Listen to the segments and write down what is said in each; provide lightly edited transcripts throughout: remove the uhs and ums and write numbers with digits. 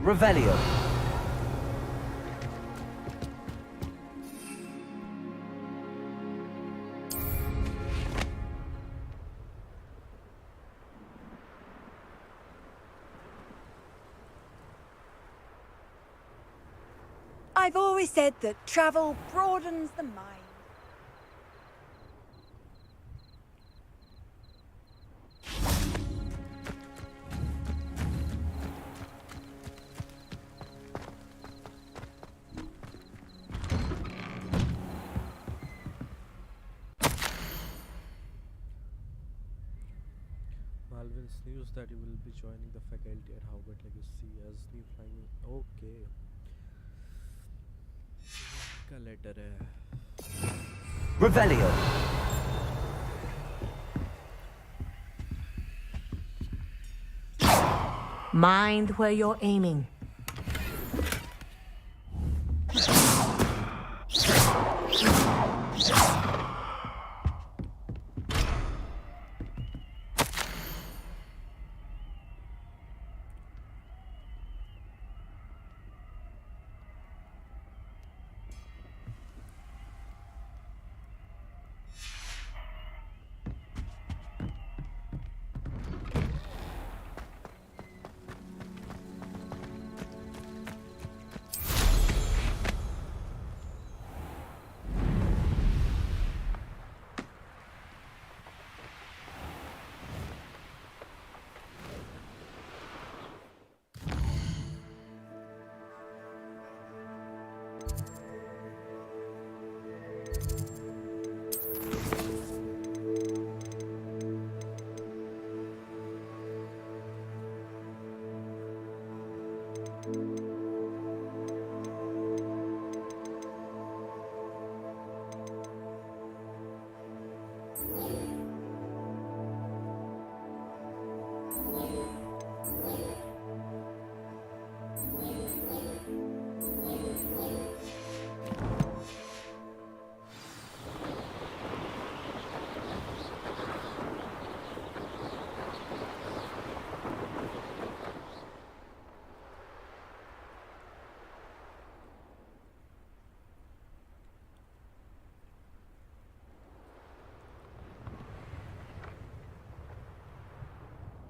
Revelio. I've always said that travel broadens the mind. Malvin's news that he will be joining the faculty at Hogwarts Legacy as new flying. Okay. का letter है. Revelio. Mind where you're aiming.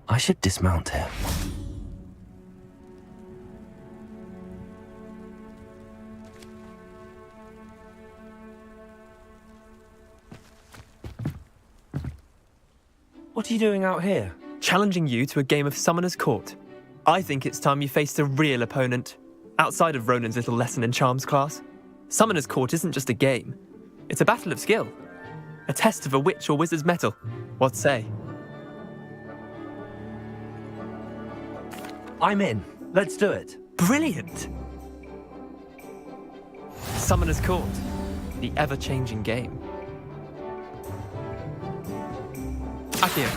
I should dismount here. What are you doing out here? Challenging you to a game of Summoner's Court. I think it's time you faced a real opponent, outside of Ronan's little lesson in charms class. Summoner's Court isn't just a game. It's a battle of skill. A test of a witch or wizard's mettle. What say? I'm in. Let's do it. Brilliant! Summoner's Court. The ever-changing game. Accio.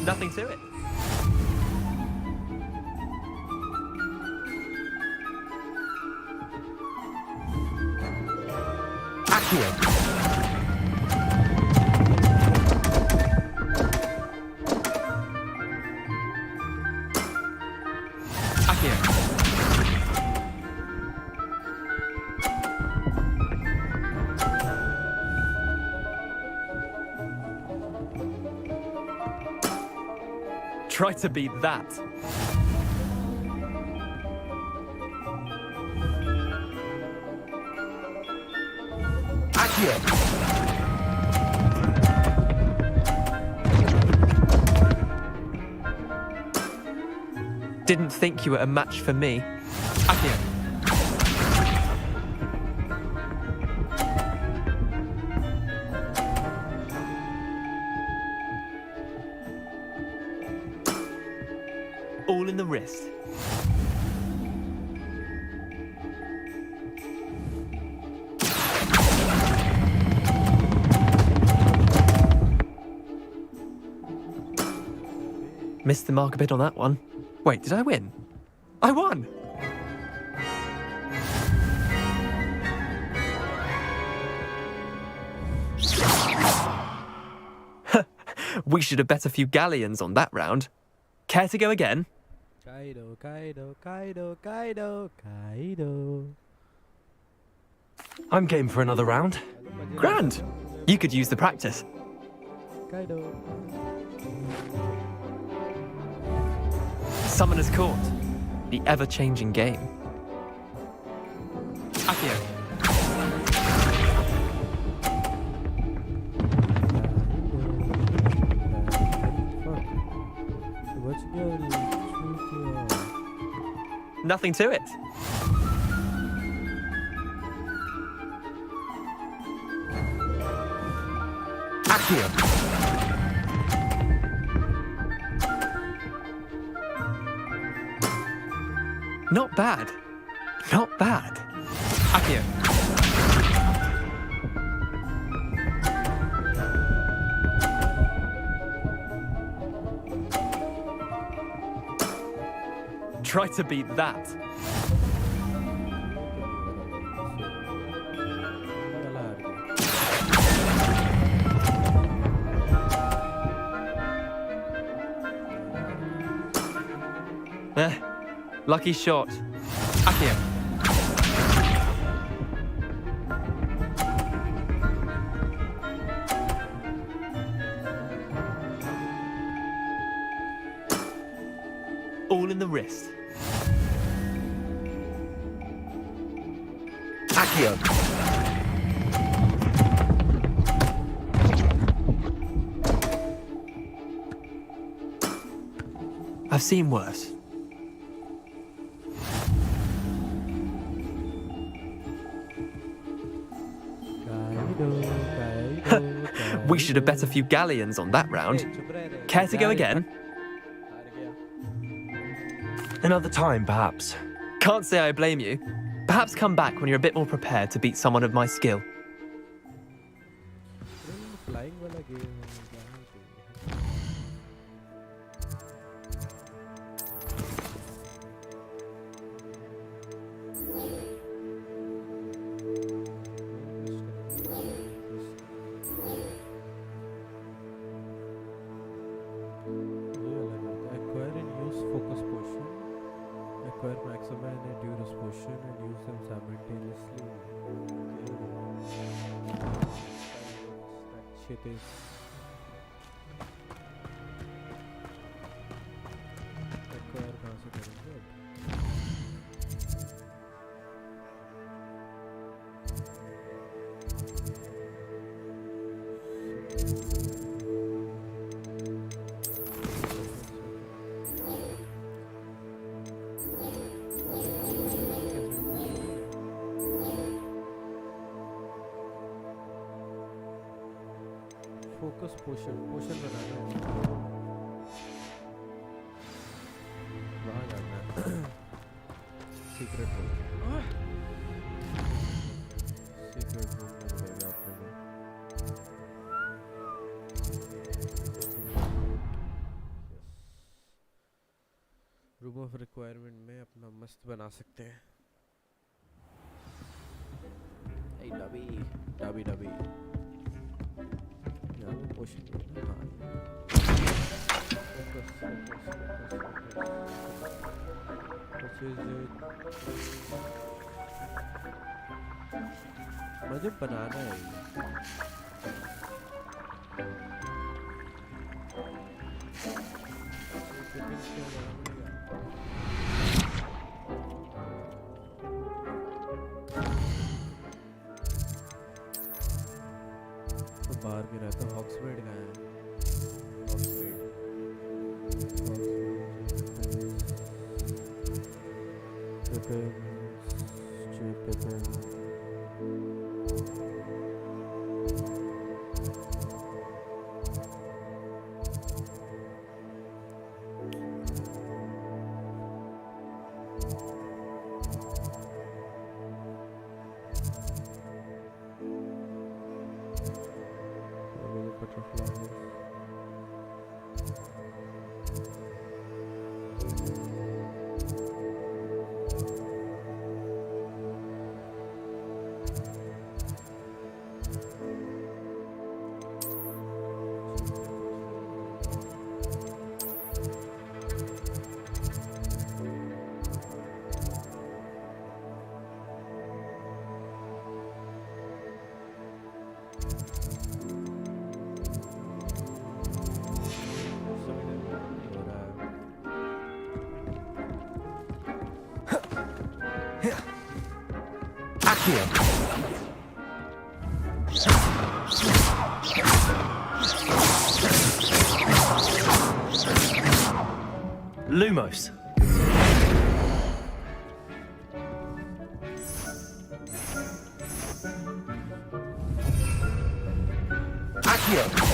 Nothing to it. Accio. Try to beat that. Accio. Didn't think you were a match for me. Accio. All in the wrist. Missed the mark a bit on that one. Wait, did I win? I won! We should have bet a few galleons on that round. Care to go again? Kaido, Kaido, Kaido, Kaido, Kaido. I'm game for another round. Grand! You could use the practice. Kaido. Summoner's Court. The ever-changing game. Akio. Nothing to it. Accio. Not bad. Not bad. Akio. Try to beat that. Lucky shot. Akio. All in the wrist. Accio. I've seen worse. We should have bet a few galleons on that round. Care to go again? Another time, perhaps. Can't say I blame you. Perhaps come back when you're a bit more prepared to beat someone of my skill. Flying वाला game acquire and use focus potion. Acquire maxima and endurance potion and use them simultaneously. That shit is acquire कहाँ से करेंगे? Focus पोशन बनाना है वहाँ जाना है secret room में मिलेगा अपने को रूम ऑफ रिक्वायरमेंट में अपना मस्त बना सकते हैं डबी डबी डबी पोशन मुझे बनाना है बाहर भी रहता हॉक्समेड का है हॉक्समेड butterflies Accio. Lumos. Accio.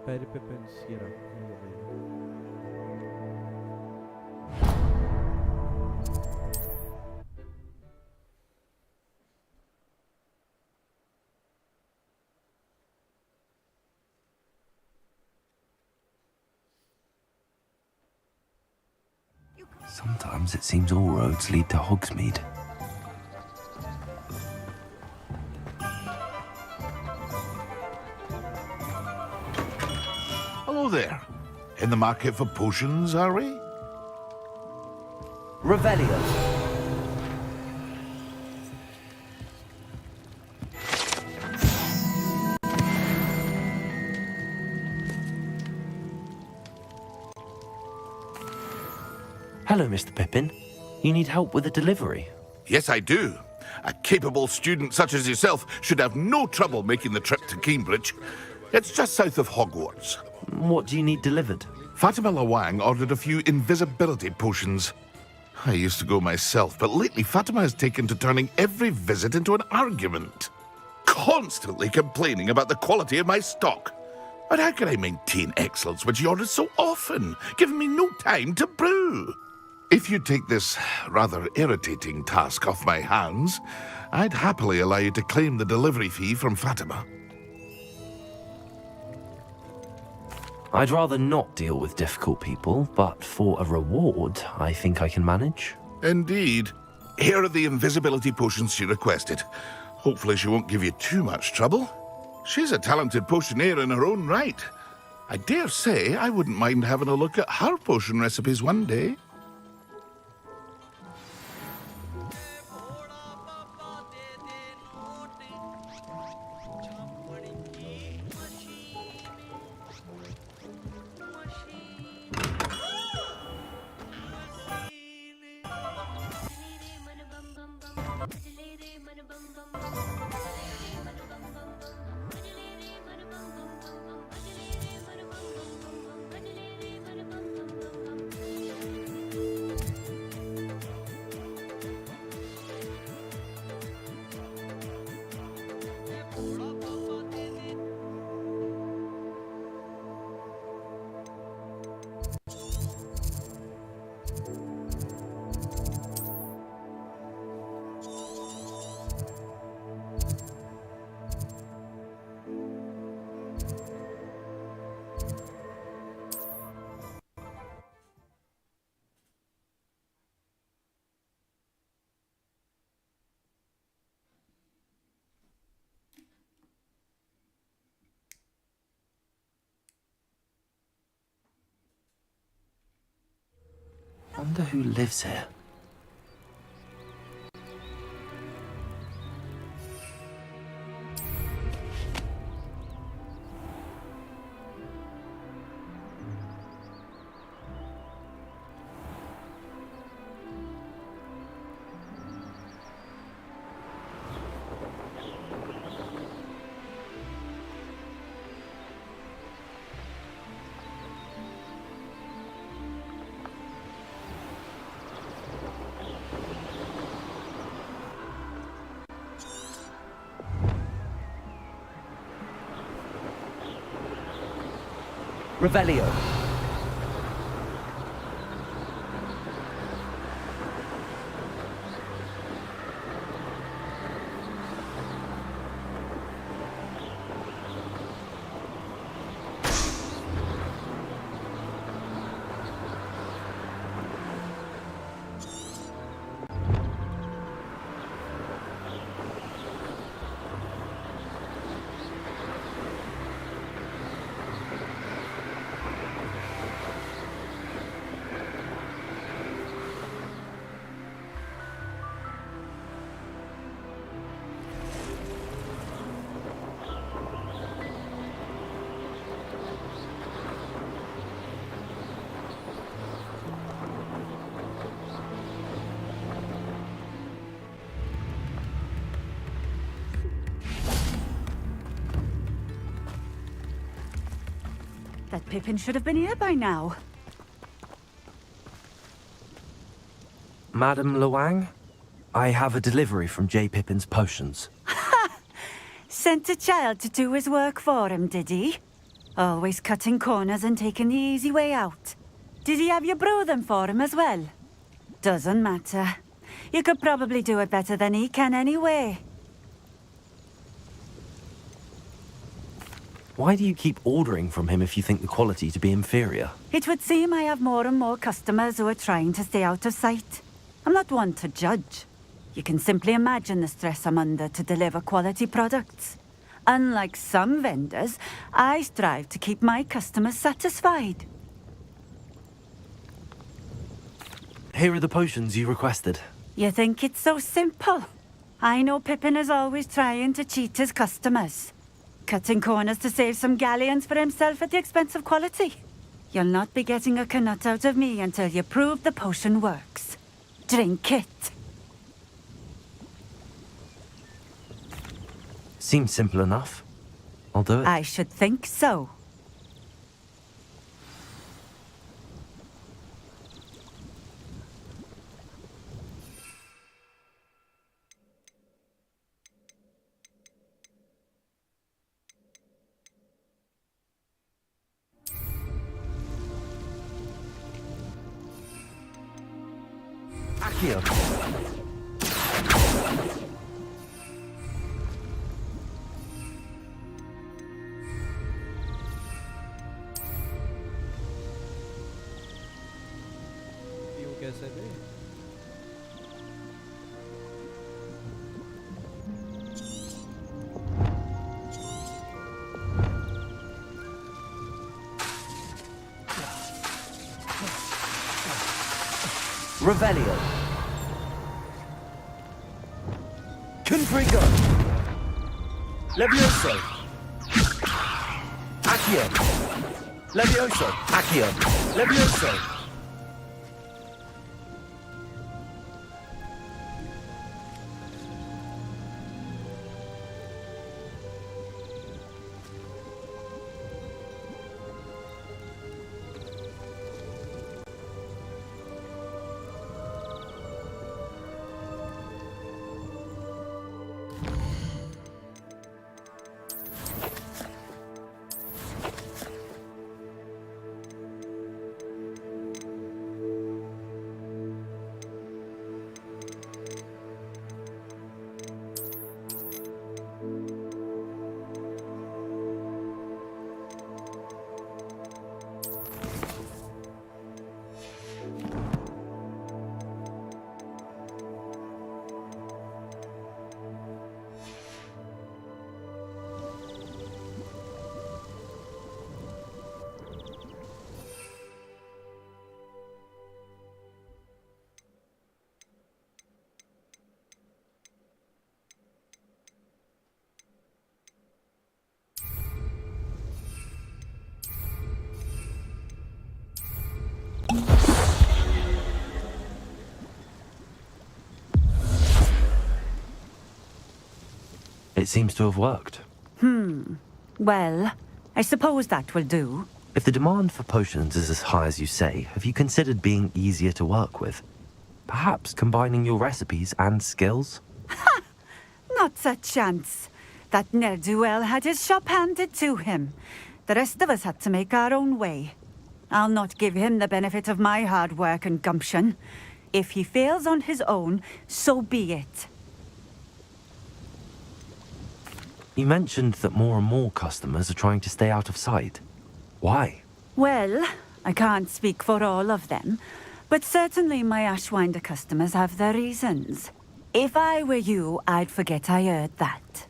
Perry Pippins era. Sometimes it seems all roads lead to Hogsmeade. Hello there. In the market for potions, are we? Revelio. Hello, Mr. Pippin. You need help with a delivery? Yes, I do. A capable student such as yourself should have no trouble making the trip to Cambridge. It's just south of Hogwarts. What do you need delivered? Fatima Lawang ordered a few invisibility potions. I used to go myself, but lately Fatima has taken to turning every visit into an argument. Constantly complaining about the quality of my stock. But how can I maintain excellence when she orders so often, giving me no time to brew? If you take this rather irritating task off my hands, I'd happily allow you to claim the delivery fee from Fatima. I'd rather not deal with difficult people, but for a reward, I think I can manage. Indeed. Here are the invisibility potions she requested. Hopefully she won't give you too much trouble. She's a talented potioneer in her own right. I dare say I wouldn't mind having a look at her potion recipes one day. Wonder who lives here. Revelio. That Pippin should have been here by now. Madam Luang, I have a delivery from J. Pippin's potions. Sent a child to do his work for him, did he? Always cutting corners and taking the easy way out. Did he have you brew them for him as well? Doesn't matter. You could probably do it better than he can anyway. Why do you keep ordering from him if you think the quality to be inferior? It would seem I have more and more customers who are trying to stay out of sight. I'm not one to judge. You can simply imagine the stress I'm under to deliver quality products. Unlike some vendors, I strive to keep my customers satisfied. Here are the potions you requested. You think it's so simple? I know Pippin is always trying to cheat his customers. Cutting corners to save some galleons for himself at the expense of quality. You'll not be getting a canut out of me until you prove the potion works. Drink it. Seems simple enough. I'll do it. I should think so. Accio. You कैसे दे? Revelio. Confrigo. Levioso. Accio. Levioso. Accio. Levioso. It seems to have worked. Well, I suppose that will do. If the demand for potions is as high as you say, have you considered being easier to work with? Perhaps combining your recipes and skills? Not a chance. That ne'er-do-well had his shop handed to him. The rest of us had to make our own way. I'll not give him the benefit of my hard work and gumption. If he fails on his own, so be it. You mentioned that more and more customers are trying to stay out of sight. Why? Well, I can't speak for all of them, but certainly my Ashwinder customers have their reasons. If I were you, I'd forget I heard that.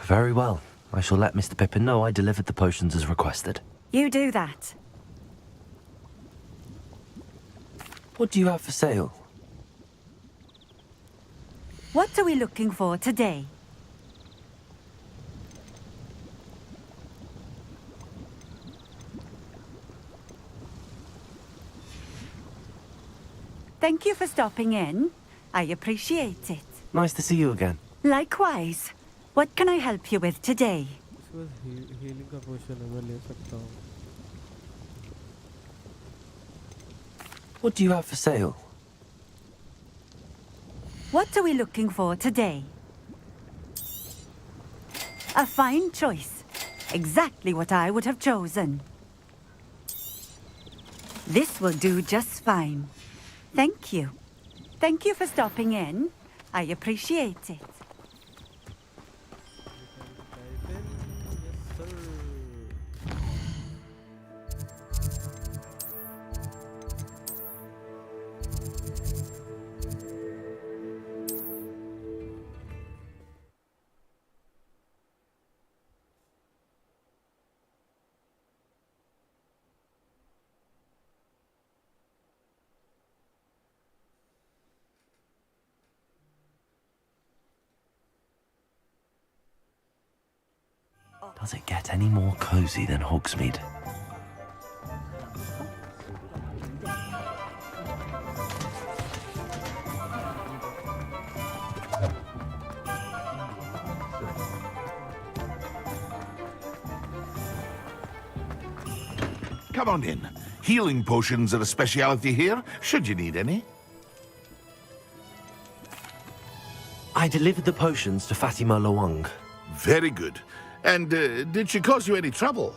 Very well. I shall let Mr. Pippin know I delivered the potions as requested. You do that. What do you have for sale? What are we looking for today? Thank you for stopping in. I appreciate it. Nice to see you again. Likewise. What can I help you with today? इसके बाद healing का potion है, मैं ले सकता हूँ. What do you have for sale? What are we looking for today? A fine choice. Exactly what I would have chosen. This will do just fine. Thank you. Thank you for stopping in. I appreciate it. Yes, sir. Does it get any more cozy than Hogsmeade? Come on in. Healing potions are a speciality here, should you need any. I delivered the potions to Fatima Lawang. Very good. And did she cause you any trouble?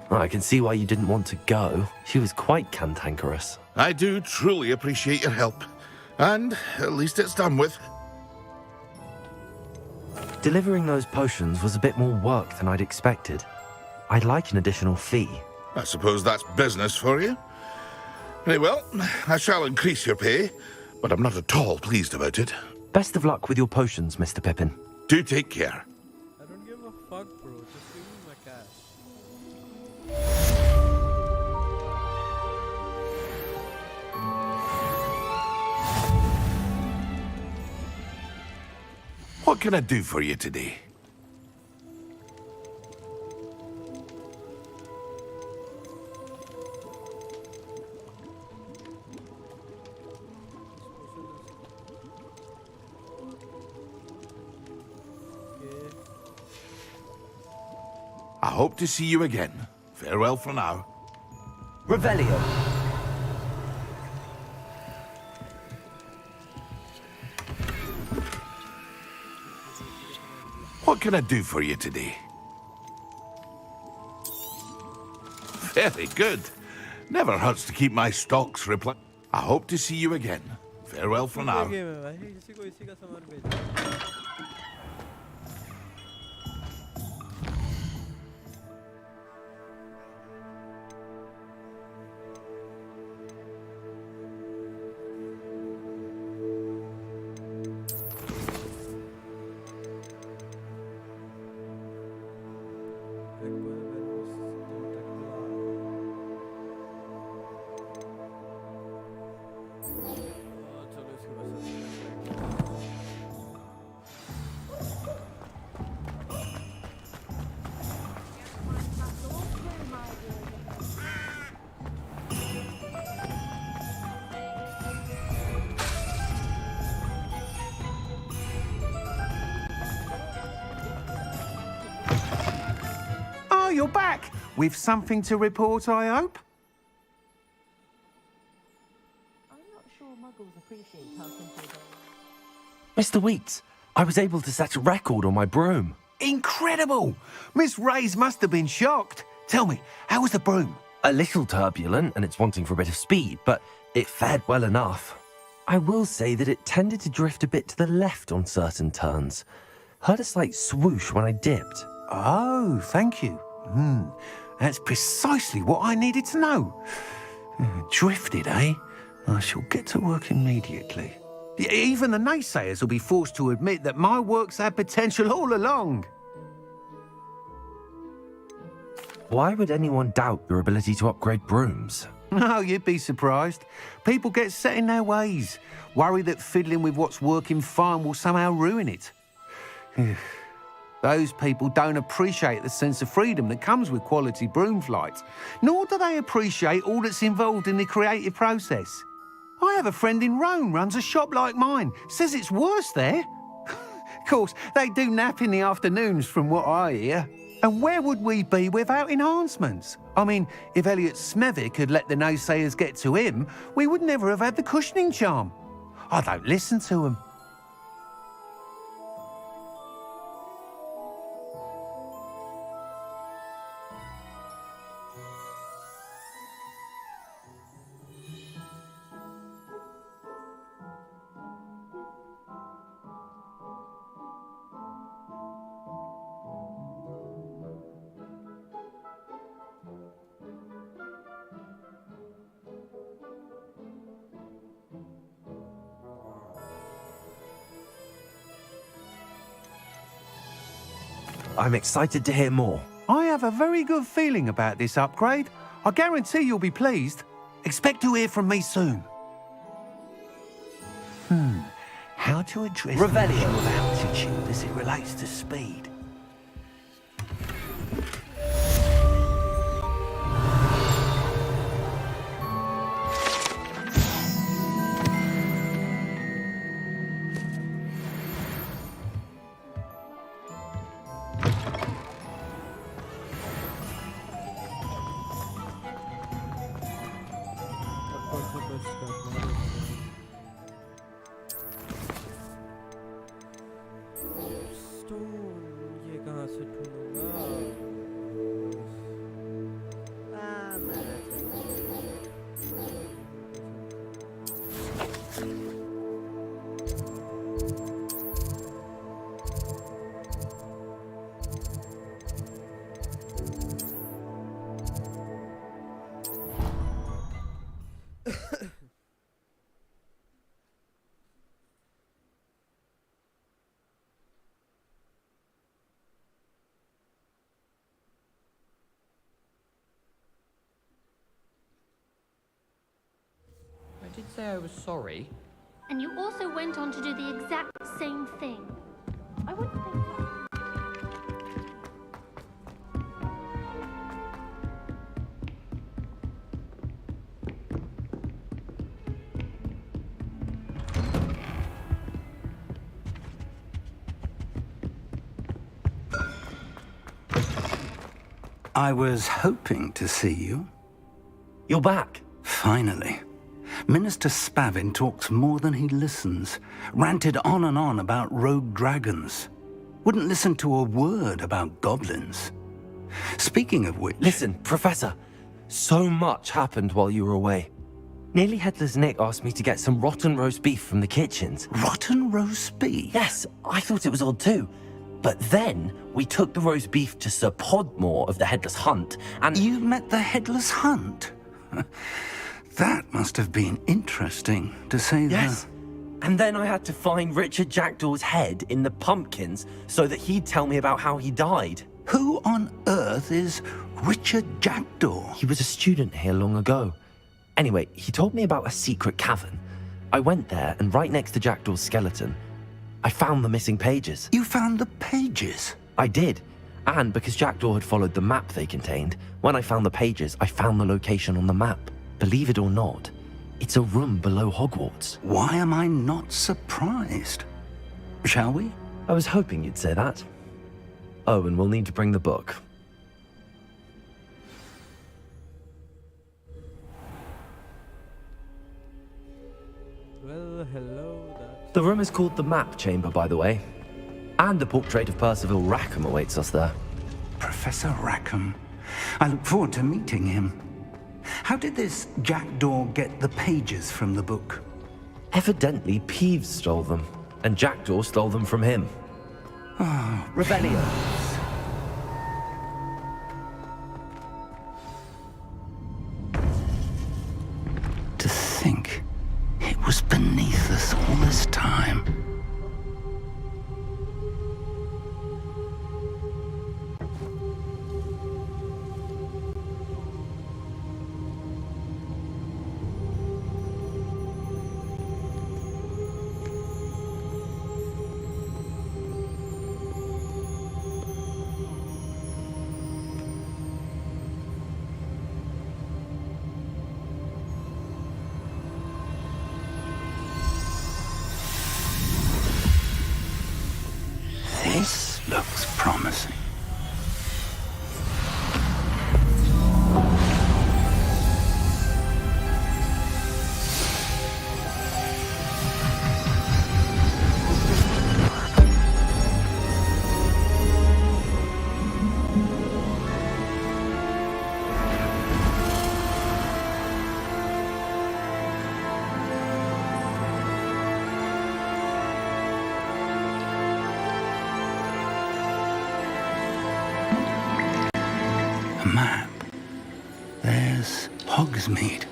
I can see why you didn't want to go. She was quite cantankerous. I do truly appreciate your help. And at least it's done with. Delivering those potions was a bit more work than I'd expected. I'd like an additional fee. I suppose that's business for you. Very well, I shall increase your pay, but I'm not at all pleased about it. Best of luck with your potions, Mr. Pippin. Do take care. I don't give a fuck, bro. Just give me my cash. What can I do for you today? I hope to see you again. Farewell for now. Revelio. What can I do for you today? Very good. Never hurts to keep my stocks replenished. I hope to see you again. Farewell for now. Game है भाई, इसी को इसी का सामान बेच. Oh, you're back! With something to report, I hope? I'm not sure muggles appreciate how simple they are. Mr. Weeks, I was able to set a record on my broom. Incredible! Miss Ray's must have been shocked. Tell me, how was the broom? A little turbulent and it's wanting for a bit of speed, but it fared well enough. I will say that it tended to drift a bit to the left on certain turns. Heard a slight swoosh when I dipped. Oh, thank you. That's precisely what I needed to know. Drifted, eh? I shall get to work immediately. Even the naysayers will be forced to admit that my work's had potential all along. Why would anyone doubt your ability to upgrade brooms? No, you'd be surprised. People get set in their ways, worry that fiddling with what's working fine will somehow ruin it. Those people don't appreciate the sense of freedom that comes with quality broom flight, nor do they appreciate all that's involved in the creative process. I have a friend in Rome runs a shop like mine, says it's worse there. Of course, they do nap in the afternoons from what I hear. And where would we be without enhancements? I mean, if Elliot Smethwick had let the naysayers get to him, we would never have had the cushioning charm. I don't listen to them. I'm excited to hear more. I have a very good feeling about this upgrade. I guarantee you'll be pleased. Expect to hear from me soon. How to address the Revelio. issue of altitude as it relates to speed? Stone ये कहाँ से ढूंढूंगा I did say I was sorry. And you also went on to do the exact same thing. I wouldn't think that. I was hoping to see you. You're back. Finally. Minister Spavin talks more than he listens. Ranted on and on about rogue dragons. Wouldn't listen to a word about goblins. Speaking of which... Listen, Professor. So much happened while you were away. Nearly Headless Nick asked me to get some rotten roast beef from the kitchens. Rotten roast beef? Yes, I thought it was odd too. But then we took the roast beef to Sir Podmore of the Headless Hunt, and... You met the Headless Hunt? That must have been interesting, to say the... Yes. And then I had to find Richard Jackdaw's head in the pumpkins so that he'd tell me about how he died. Who on earth is Richard Jackdaw? He was a student here long ago. Anyway, he told me about a secret cavern. I went there, and right next to Jackdaw's skeleton, I found the missing pages. You found the pages? I did. And because Jackdaw had followed the map they contained, when I found the pages, I found the location on the map. Believe it or not, it's a room below Hogwarts. Why am I not surprised? Shall we? I was hoping you'd say that. Oh, and we'll need to bring the book. Well, hello. The room is called the Map Chamber, by the way. And the portrait of Percival Rackham awaits us there. Professor Rackham. I look forward to meeting him. How did this jackdaw get the pages from the book? Evidently, Peeves stole them, and Jackdaw stole them from him. Rebellion. To think it was beneath us all this time. This looks promising. Map. There's Hogsmeade.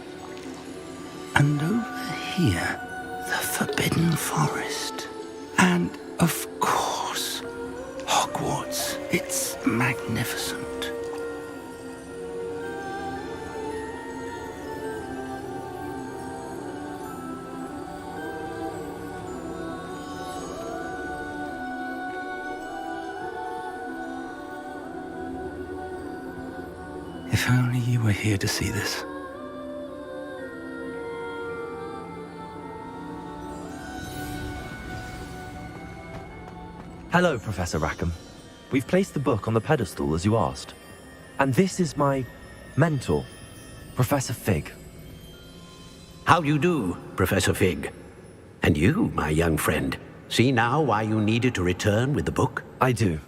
And over here, the Forbidden Forest. And, of course, Hogwarts. It's magnificent. If only you were here to see this. Hello, Professor Rackham. We've placed the book on the pedestal as you asked. And this is my mentor, Professor Fig. How do you do, Professor Fig? And you, my young friend, see now why you needed to return with the book? I do.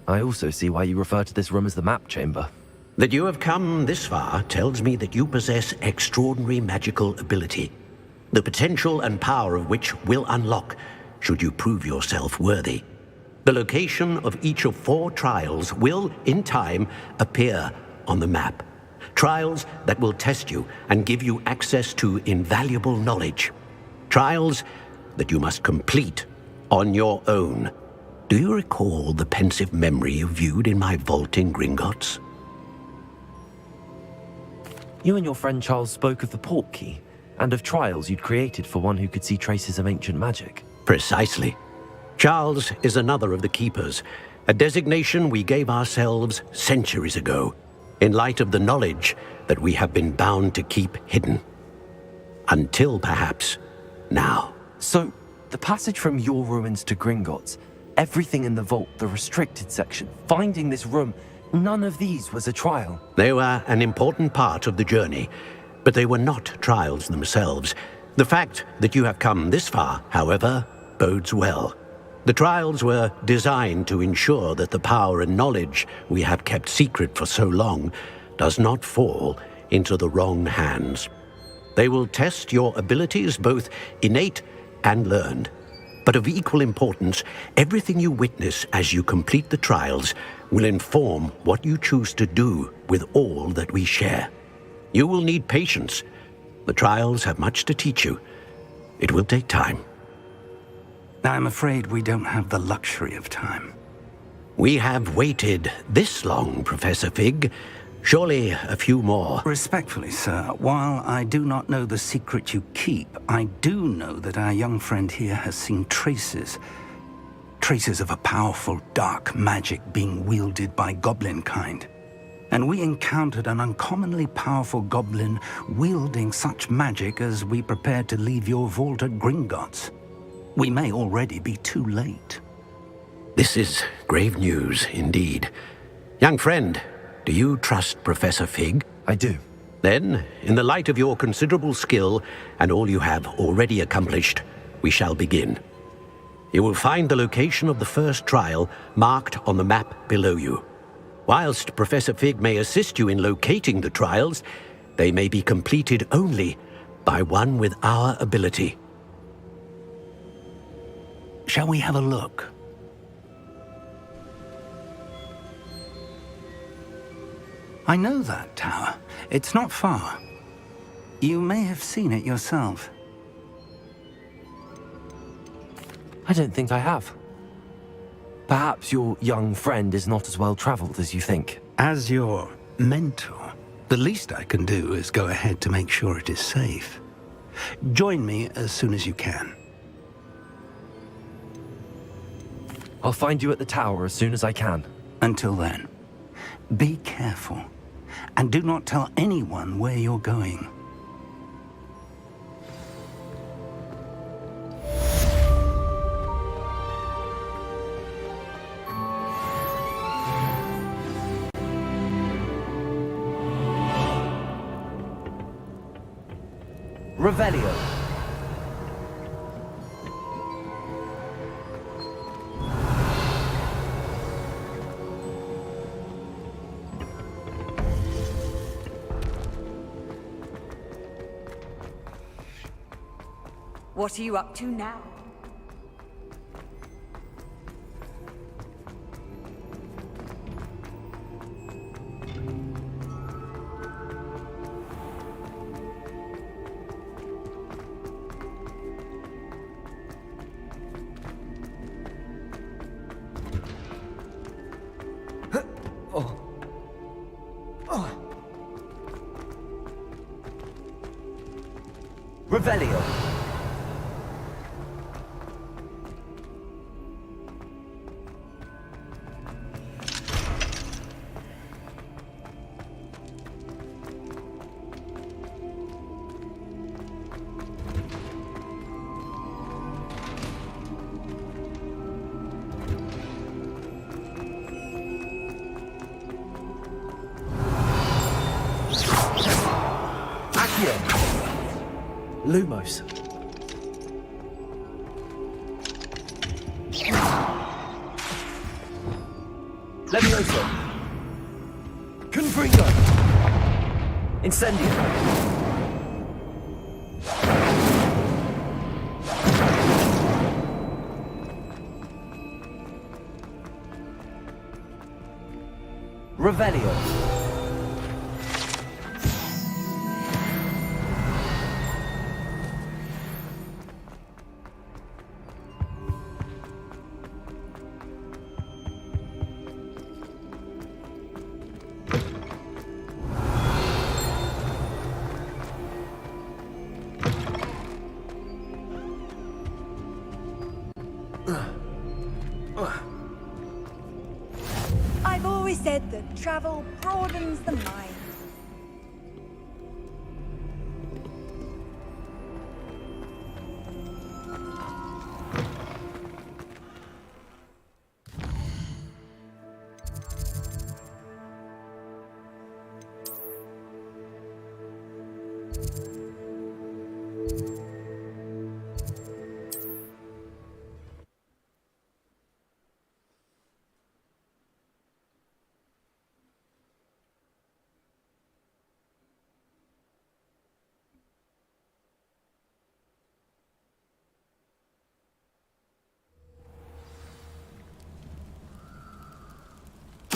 I also see why you refer to this room as the map chamber. That you have come this far tells me that you possess extraordinary magical ability, the potential and power of which will unlock should you prove yourself worthy. The location of each of 4 trials will, in time, appear on the map. Trials that will test you and give you access to invaluable knowledge. Trials that you must complete on your own. Do you recall the pensive memory you viewed in my vault in Gringotts? You and your friend Charles spoke of the portkey, and of trials you'd created for one who could see traces of ancient magic. Precisely. Charles is another of the Keepers, a designation we gave ourselves centuries ago, in light of the knowledge that we have been bound to keep hidden. Until, perhaps, now. So, the passage from your ruins to Gringotts, everything in the vault, the restricted section, finding this room, none of these was a trial. They were an important part of the journey, but they were not trials themselves. The fact that you have come this far, however, bodes well. The trials were designed to ensure that the power and knowledge we have kept secret for so long does not fall into the wrong hands. They will test your abilities, both innate and learned. But of equal importance, everything you witness as you complete the trials will inform what you choose to do with all that we share. You will need patience. The trials have much to teach you. It will take time. I'm afraid we don't have the luxury of time. We have waited this long, Professor Fig. Surely a few more. Respectfully, sir, while I do not know the secret you keep, I do know that our young friend here has seen traces of a powerful dark magic being wielded by goblin kind. And we encountered an uncommonly powerful goblin wielding such magic as we prepared to leave your vault at Gringotts. We may already be too late. This is grave news indeed. Young friend, do you trust Professor Fig? I do. Then, in the light of your considerable skill and all you have already accomplished, we shall begin. You will find the location of the first trial marked on the map below you. Whilst Professor Fig may assist you in locating the trials, they may be completed only by one with our ability. Shall we have a look? I know that tower. It's not far. You may have seen it yourself. I don't think I have. Perhaps your young friend is not as well traveled as you think. As your mentor, the least I can do is go ahead to make sure it is safe. Join me as soon as you can. I'll find you at the tower as soon as I can. Until then, be careful, and do not tell anyone where you're going. Revelio. What are you up to now? Revelio. Lumos. Levioso. Confringo. Incendio. Revelio. I've always said that travel broadens the mind.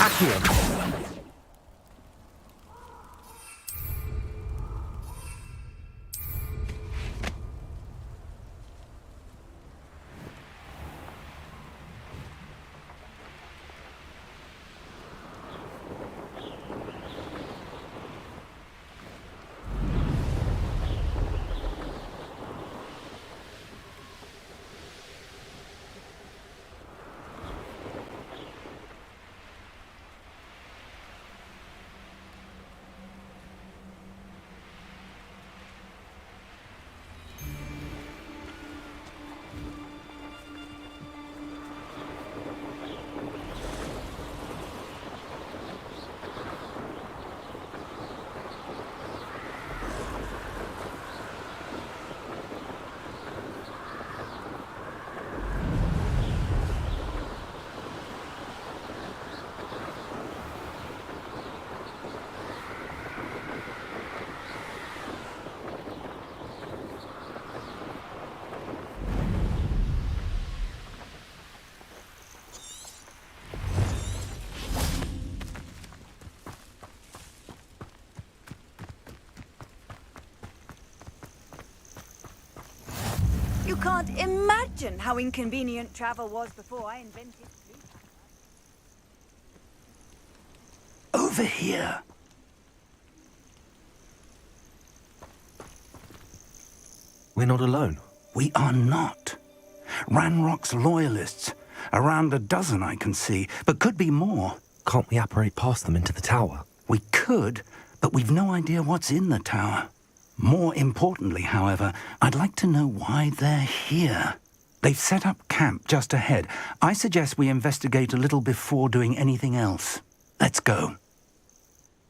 Accio. You can't imagine how inconvenient travel was before I invented blue paper. Over here. We're not alone. We are not. Ranrock's loyalists. Around a dozen I can see, but could be more. Can't we apparate past them into the tower? We could, but we've no idea what's in the tower. More importantly, however, I'd like to know why they're here. They've set up camp just ahead. I suggest we investigate a little before doing anything else. Let's go.